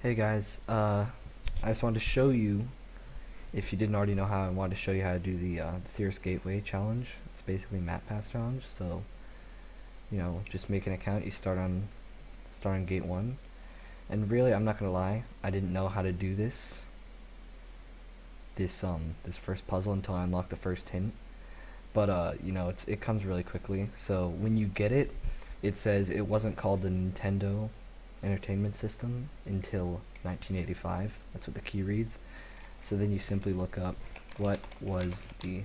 Hey guys, I just wanted to show you, if you didn't already know how, I wanted to show you how to do the Theorist Gateway challenge. It's basically map pass challenge, so, just make an account, you start on gate 1, and really, I'm not gonna lie, I didn't know how to do this first puzzle until I unlocked the first hint, but, it comes really quickly, so when you get it, it says it wasn't called the Nintendo Entertainment System until 1985. That's what the key reads. So then you simply look up what was the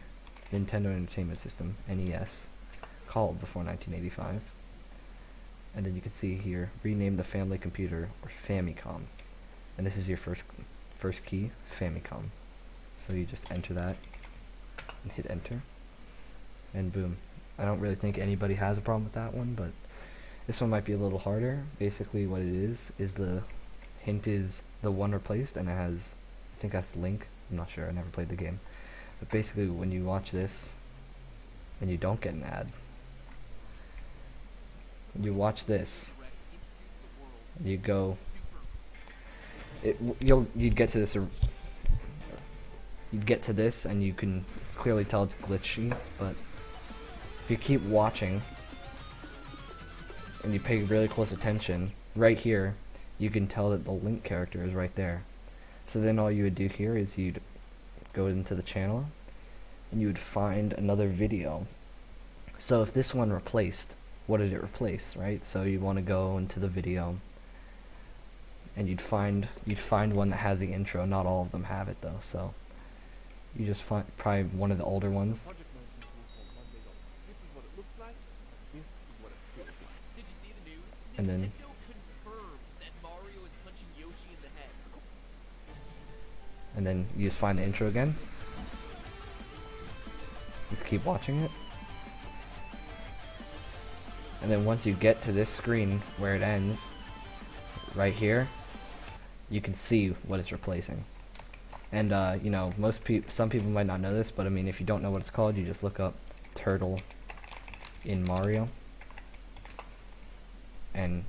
Nintendo Entertainment System, NES, called before 1985. And then you can see here, rename the family computer, or Famicom. And this is your first key, Famicom. So you just enter that and hit enter. And boom. I don't really think anybody has a problem with that one, but this one might be a little harder. Basically what it is the hint is the one replaced, and it has, I think that's Link. I'm not sure, I never played the game. But basically when you watch this, and you don't get an ad, you watch this, you go, you'd get to this, and you can clearly tell it's glitchy, but if you keep watching, and you pay really close attention, right here, you can tell that the Link character is right there. So then all you would do here is you'd go into the channel, and you would find another video. So if this one replaced, what did it replace, right? So you want to go into the video, and you'd find one that has the intro. Not all of them have it though, so you just find probably one of the older ones. And then you just find the intro again. Just keep watching it. And then once you get to this screen where it ends, right here, you can see what it's replacing. And some people might not know this, but I mean, if you don't know what it's called, you just look up turtle in Mario, and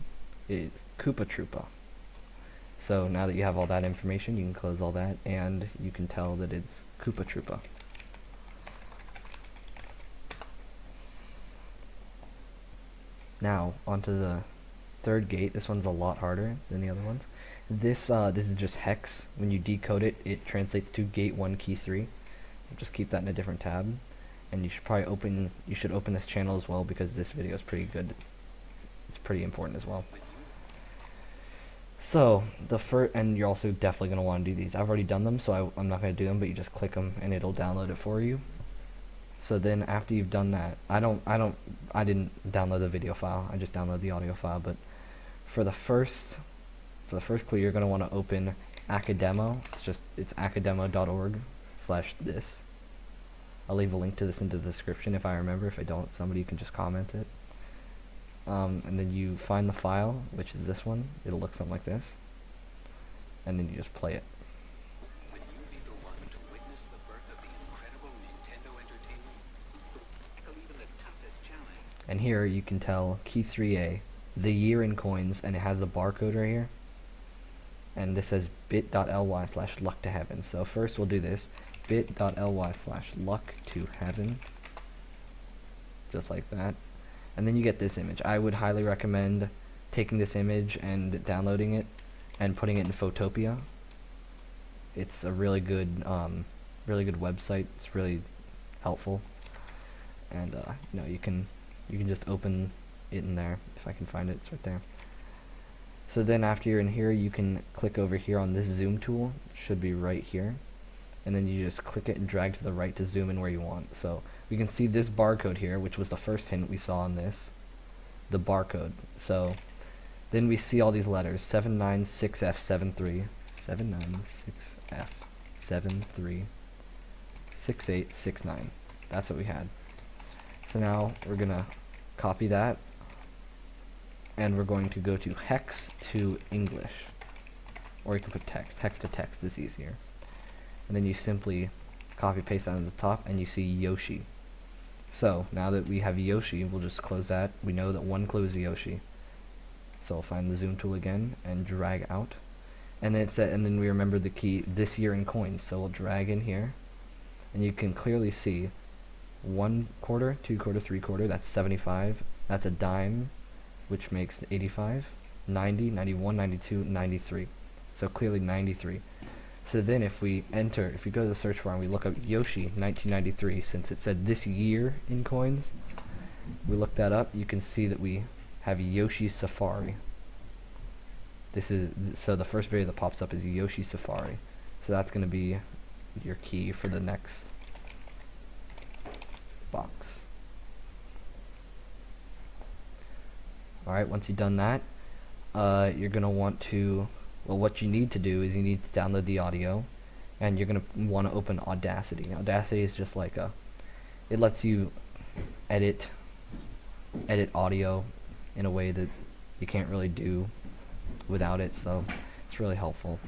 it's Koopa Troopa. So now that you have all that information, you can close all that, and you can tell that it's Koopa Troopa. Now, onto the third gate. This one's a lot harder than the other ones. This is just hex. When you decode it, it translates to gate 1 key 3. Just keep that in a different tab. And you should probably open this channel as well, because this video is pretty good. It's pretty important as well. So and you're also definitely going to want to do these. I've already done them, so I'm not going to do them, but you just click them and it'll download it for you. So then after you've done that, I didn't download the video file, I just downloaded the audio file, but for the first clue, you're going to want to open Academo. It's academo.org/this. I'll leave a link to this in the description if I remember. If I don't, somebody can just comment it. And then you find the file, which is this one. It'll look something like this. And then you just play it. And here you can tell key 3A, the year in coins, and it has the barcode right here. And this says bit.ly/luck to heaven. So first we'll do this, bit.ly/luck to heaven. Just like that. And then you get this image. I would highly recommend taking this image and downloading it and putting it in Photopia. It's a really good website. It's really helpful. And you can just open it in there. If I can find it, it's right there. So then after you're in here, you can click over here on this zoom tool. It should be right here. And then you just click it and drag to the right to zoom in where you want. So we can see this barcode here, which was the first hint we saw on this, the barcode. So then we see all these letters, 796F73, 796F73, 6869. That's what we had. So now we're gonna copy that, and we're going to go to hex to English, or you can put text. Hex to text is easier. And then you simply copy paste that on the top, and you see Yoshi. So now that we have Yoshi, we'll just close that. We know that one clue is Yoshi. So I'll find the zoom tool again and drag out, And then it said, and then we remember the key this year in coins. So we'll drag in here, and you can clearly see 1 quarter, 2 quarter, 3 quarter. That's 75. That's a dime, which makes 85, 90, 91, 92, 93. So clearly 93. So then if we enter, if we go to the search bar and we look up Yoshi 1993, since it said this year in coins, we look that up, you can see that we have Yoshi Safari. This is, so the first video that pops up is Yoshi Safari. So that's going to be your key for the next box. Alright, once you've done that, you're going to want to, well, what you need to do is you need to download the audio, and you're going to want to open Audacity. Audacity is just like it lets you edit audio in a way that you can't really do without it, so it's really helpful.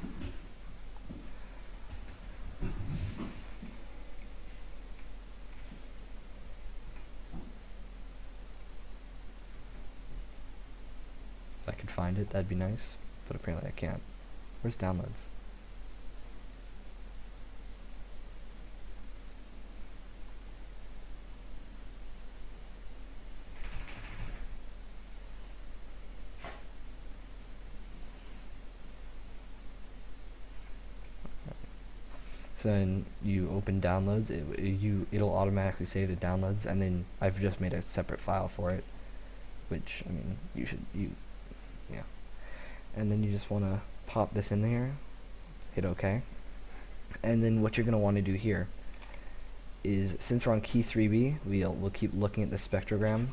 If I could find it, that'd be nice, but apparently I can't. Where's downloads? So then you open downloads, it'll automatically save the downloads, and then I've just made a separate file for it, which, I mean, yeah. And then you just want to pop this in there, hit OK, and then what you're going to want to do here is, since we're on key 3B, we'll keep looking at the spectrogram.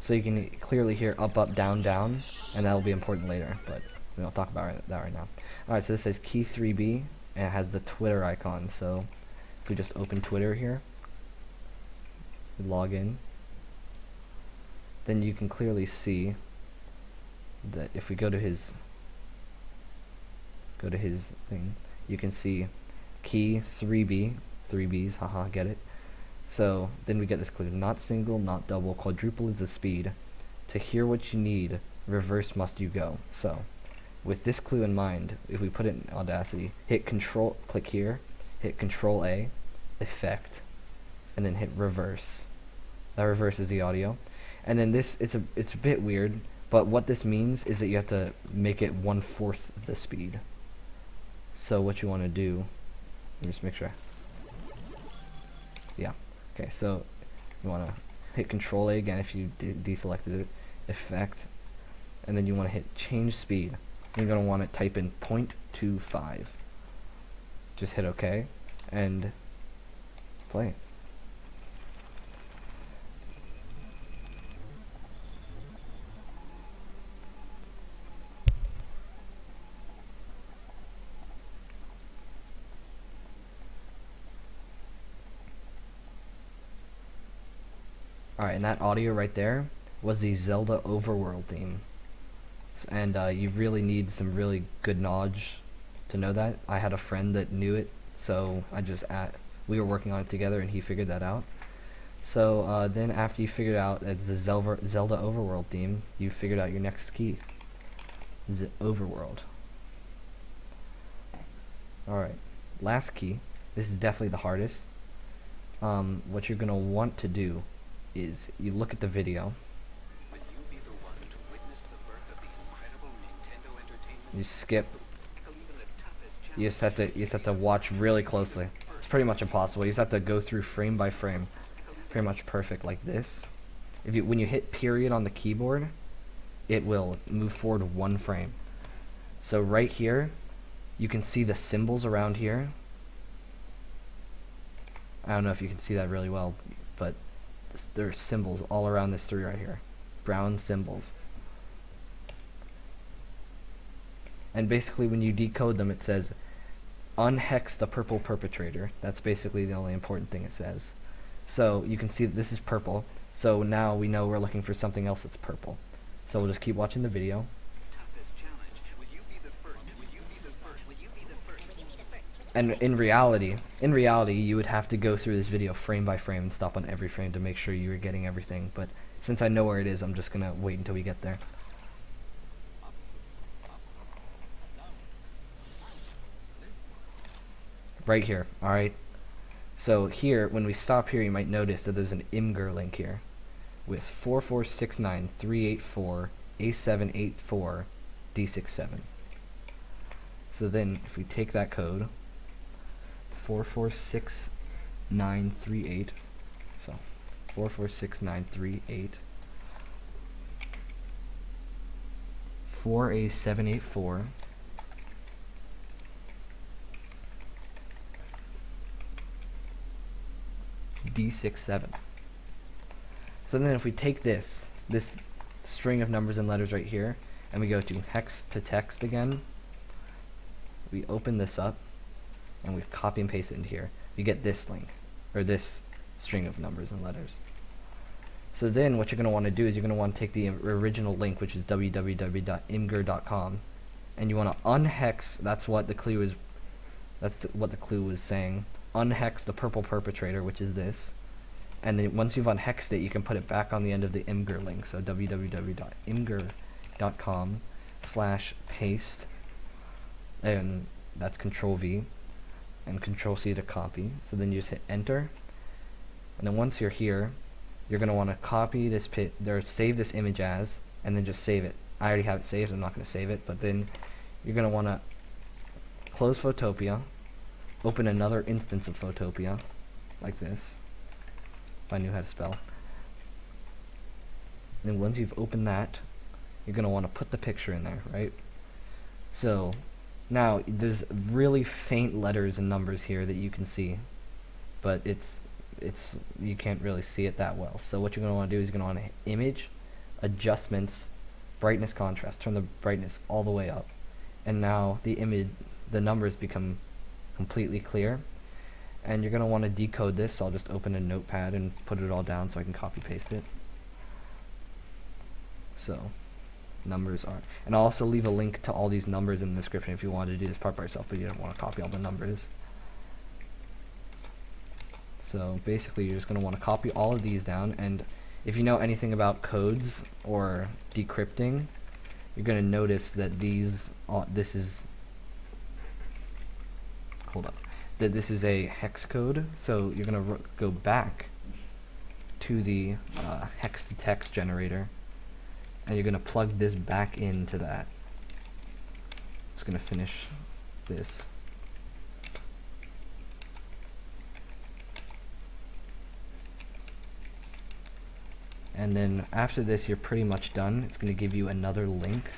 So you can clearly hear up, up, down, down, and that'll be important later, but we don't talk about that right now. Alright, so this says key 3B, and it has the Twitter icon. So if we just open Twitter here, we log in, then you can clearly see that if we go to his thing, you can see key 3B, 3Bs, haha, get it. So then we get this clue: not single, not double, quadruple is the speed. To hear what you need, reverse must you go. So with this clue in mind, if we put it in Audacity, hit Control, click here, hit Control A, Effect, and then hit reverse. That reverses the audio. And then this, it's a bit weird, but what this means is that you have to make it 1/4 the speed. So what you want to do, let me just make sure. Yeah. Okay, so you want to hit Control A again if you deselected it, Effect, and then you want to hit Change Speed. You're going to want to type in 0.25. Just hit OK and play. Alright, and that audio right there was the Zelda Overworld theme. And you really need some really good knowledge to know that. I had a friend that knew it, so we were working on it together and he figured that out. So then after you figured out it's the Zelda Overworld theme, you figured out your next key. Overworld. Alright, last key. This is definitely the hardest. What you're going to want to do is you look at the video, you skip, you just have to watch really closely. It's pretty much impossible. You just have to go through frame by frame, pretty much perfect like this. When you hit period on the keyboard, it will move forward 1 frame. So right here, you can see the symbols around here. I don't know if you can see that really well, but there are symbols all around this tree right here, brown symbols. And basically when you decode them, it says unhex the purple perpetrator. That's basically the only important thing it says. So you can see that this is purple, so now we know we're looking for something else that's purple. So we'll just keep watching the video. And in reality, you would have to go through this video frame by frame and stop on every frame to make sure you were getting everything. But since I know where it is, I'm just gonna wait until we get there. Right here, alright? So here, when we stop here, you might notice that there's an Imgur link here with 4469384 A784 D67. So then, if we take that code, 446938, so 446938 4A784 D67. So then if we take this string of numbers and letters right here, and we go to hex to text again, we open this up, and we copy and paste it into here, you get this link, or this string of numbers and letters. So then what you're going to want to do is you're going to want to take the original link, which is www.imgur.com, and you want to unhex, that's what the clue is, what the clue was saying, unhex the purple perpetrator, which is this, and then once you've unhexed it, you can put it back on the end of the Imgur link, so www.imgur.com/paste, and that's Control V, and Control C to copy. So then you just hit enter, and then once you're here, you're going to want to copy this save this image as, and then just save it. I already have it saved, I'm not going to save it, but then you're going to want to close Photopia, open another instance of Photopia, like this, if I knew how to spell. Then once you've opened that, you're going to want to put the picture in there, right? So now there's really faint letters and numbers here that you can see, but it's you can't really see it that well. So what you're going to want to do is you're going to want to hit image, adjustments, brightness, contrast, turn the brightness all the way up, and now the numbers become completely clear. And you're going to want to decode this, so I'll just open a notepad and put it all down so I can copy paste it. So numbers are, and I'll also leave a link to all these numbers in the description if you want to do this part by yourself, but you don't want to copy all the numbers. So basically you're just going to want to copy all of these down, and if you know anything about codes or decrypting, you're going to notice that this is a hex code, so you're going to go back to the hex to text generator, and you're going to plug this back into that. It's going to finish this. And then after this, you're pretty much done. It's going to give you another link.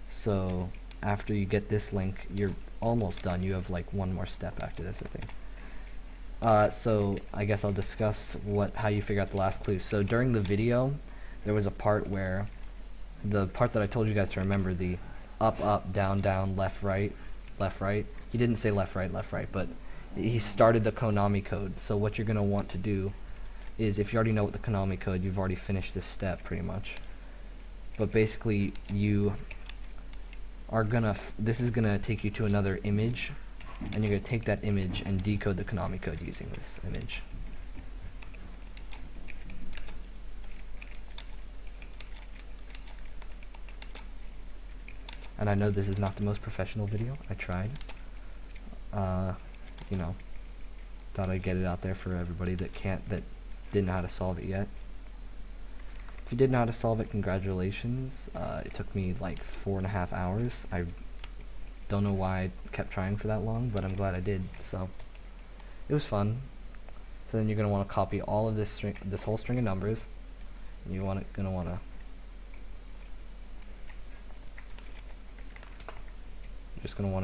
So after you get this link, you're almost done. You have like one more step after this, I think. So I guess I'll discuss how you figure out the last clue. So during the video, there was a part where the part that I told you guys to remember, the up, up, down, down, left, right, left, right. He didn't say left, right, but he started the Konami code. So what you're going to want to do is, if you already know what the Konami code, you've already finished this step pretty much. But basically, you are gonna, this is gonna take you to another image, and you're gonna take that image and decode the Konami code using this image. And I know this is not the most professional video. I tried. You know, thought I'd get it out there for everybody that didn't know how to solve it yet. If you did know how to solve it, congratulations. It took me like 4.5 hours. I don't know why I kept trying for that long, but I'm glad I did. So it was fun. So then you're gonna want to copy all of this whole string of numbers, and you're gonna want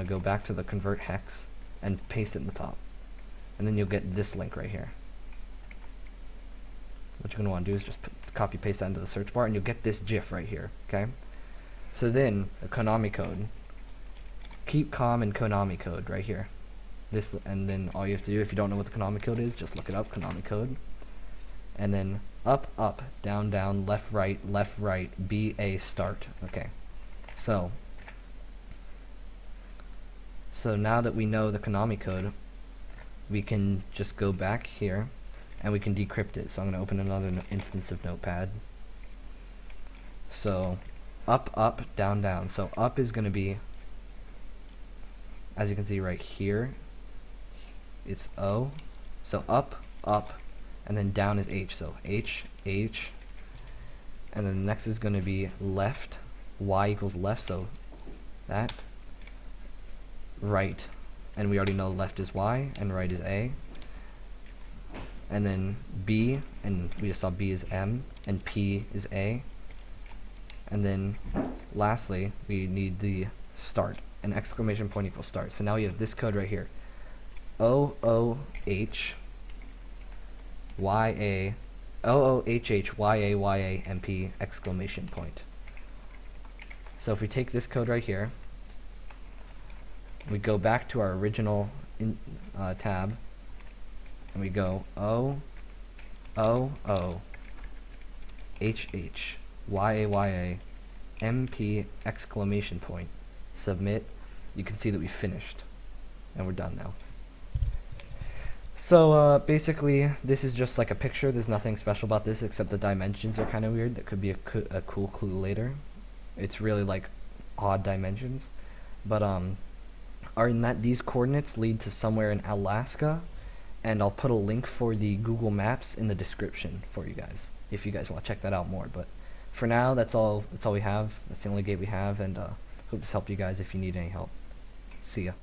to go back to the convert hex and paste it in the top, and then you'll get this link right here. What you're going to want to do is just copy paste that into the search bar, and you'll get this GIF right here. Okay, so then the Konami code, keep calm and Konami code right here. And then all you have to do, if you don't know what the Konami code is, just look it up, Konami code, and then up, up, down, down, left, right, BA start. Okay, so So now that we know the Konami code, we can just go back here and we can decrypt it. So I'm going to open another instance of Notepad. So up, up, down, down. So up is going to be, as you can see right here, it's O. So up, up, and then down is H. So H, H, and then the next is going to be left, Y equals left, so that, right, and we already know left is Y and right is A, and then B, and we just saw B is M, and P is A, and then lastly we need the start, an exclamation point equals start. So now we have this code right here, O O H Y A O O H H Y A Y A M P exclamation point. So if we take this code right here, we go back to our original tab, and we go O O O H H Y A Y A M P exclamation point, submit. You can see that we finished, and we're done now. So basically, this is just like a picture. There's nothing special about this except the dimensions are kind of weird. That could be a cool clue later. It's really like odd dimensions, but these coordinates lead to somewhere in Alaska, and I'll put a link for the Google Maps in the description for you guys if you guys want to check that out more. But for now, that's all we have. That's the only gate we have, and hope this helped you guys if you need any help. See ya.